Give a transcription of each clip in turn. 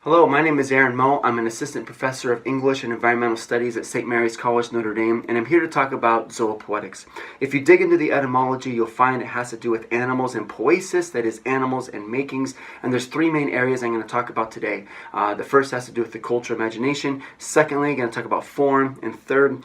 Hello, my name is Aaron Moe. I'm an assistant professor of English and Environmental Studies at St. Mary's College, Notre Dame, and I'm here to talk about zoopoetics. If you dig into the etymology, you'll find it has to do with animals and poiesis, that is animals and makings, and there's three main areas I'm going to talk about today. The first has to do with the culture imagination. Secondly, I'm going to talk about form, and third,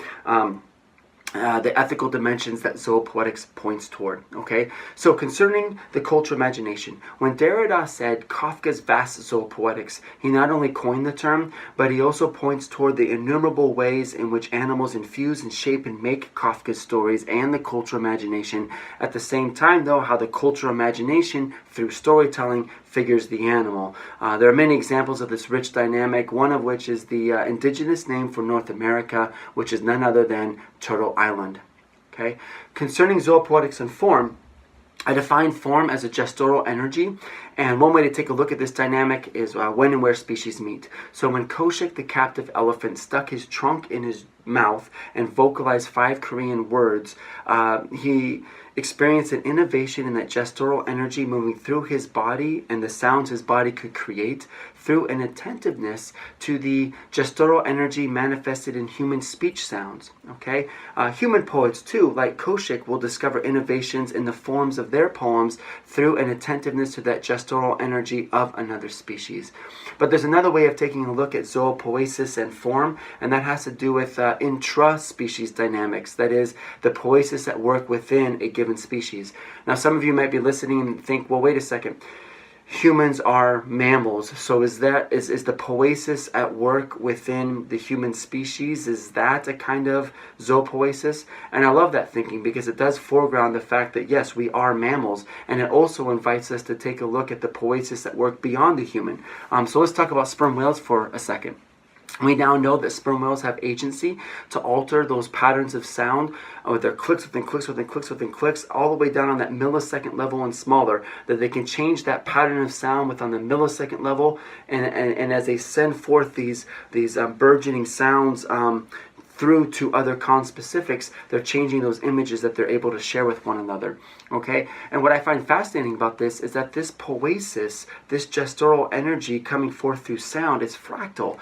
the ethical dimensions that zoopoetics points toward. Okay, so concerning the cultural imagination, when Derrida said Kafka's vast zoopoetics, he not only coined the term, but he also points toward the innumerable ways in which animals infuse and shape and make Kafka's stories and the cultural imagination. At the same time, though, how the cultural imagination through storytelling figures the animal. There are many examples of this rich dynamic, one of which is the indigenous name for North America, which is none other than Turtle Island. Okay? Concerning zoopoetics and form, I define form as a gestural energy, and one way to take a look at this dynamic is when and where species meet. So when Koshik, the captive elephant, stuck his trunk in his mouth and vocalized 5 Korean words, he experienced an innovation in that gestural energy moving through his body and the sounds his body could create through an attentiveness to the gestural energy manifested in human speech sounds. Okay, human poets too, like Koshik, will discover innovations in the forms of their poems through an attentiveness to that gestural energy of another species. But there's another way of taking a look at zoopoiesis and form, and that has to do with intra-species dynamics, that is, the poiesis at work within a given species. Now, some of you might be listening and think, well, wait a second. Humans are mammals, so is the poiesis at work within the human species? Is that a kind of zoopoiesis? And I love that thinking because it does foreground the fact that yes, we are mammals, and it also invites us to take a look at the poiesis at work beyond the human. So let's talk about sperm whales for a second. We now know that sperm whales have agency to alter those patterns of sound with their clicks within clicks within clicks within clicks, all the way down on that millisecond level and smaller, that they can change that pattern of sound with on the millisecond level, and as they send forth these burgeoning sounds through to other conspecifics, they're changing those images that they're able to share with one another. Okay, and what I find fascinating about this is that this poiesis, this gestural energy coming forth through sound, is fractal.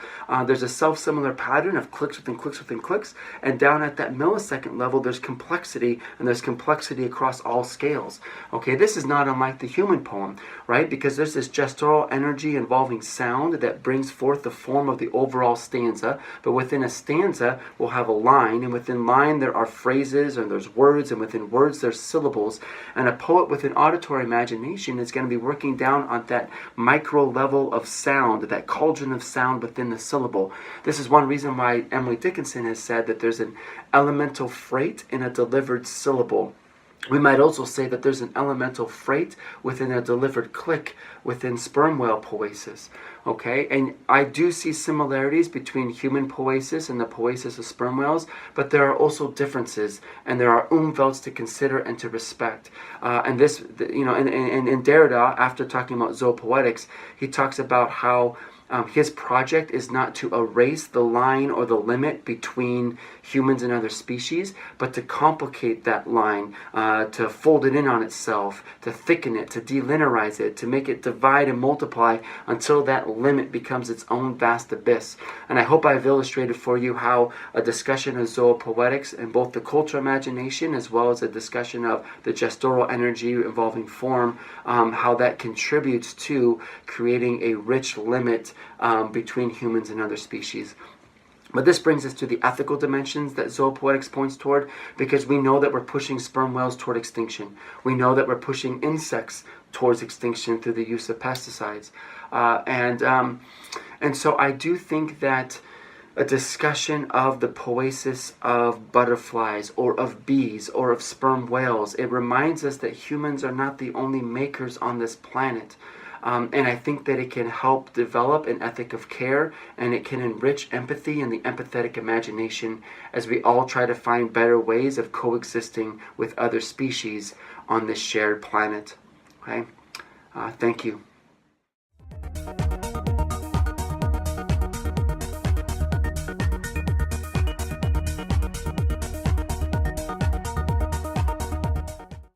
There's a self-similar pattern of clicks within clicks within clicks, and down at that millisecond level, there's complexity, and there's complexity across all scales. Okay, this is not unlike the human poem, right? Because there's this gestural energy involving sound that brings forth the form of the overall stanza, but within a stanza, we'll have a line, and within line there are phrases, and there's words, and within words there's syllables. And a poet with an auditory imagination is going to be working down on that micro level of sound, that cauldron of sound within the syllable. This is one reason why Emily Dickinson has said that there's an elemental freight in a delivered syllable. We might also say that there's an elemental freight within a delivered click within sperm whale poiesis. Okay, and I do see similarities between human poiesis and the poiesis of sperm whales, but there are also differences, and there are umvelts to consider and to respect. And this, you know, in Derrida, after talking about zoopoetics, he talks about how his project is not to erase the line or the limit between humans and other species, but to complicate that line, to fold it in on itself, to thicken it, to delinearize it, to make it divide and multiply until that limit becomes its own vast abyss. And I hope I've illustrated for you how a discussion of zoopoetics and both the cultural imagination as well as a discussion of the gestural energy involving form, how that contributes to creating a rich limit between humans and other species. But this brings us to the ethical dimensions that zoopoetics points toward, because we know that we're pushing sperm whales toward extinction. We know that we're pushing insects towards extinction through the use of pesticides. And so I do think that a discussion of the poiesis of butterflies or of bees or of sperm whales, it reminds us that humans are not the only makers on this planet. And I think that it can help develop an ethic of care, and it can enrich empathy and the empathetic imagination as we all try to find better ways of coexisting with other species on this shared planet. Okay? Thank you.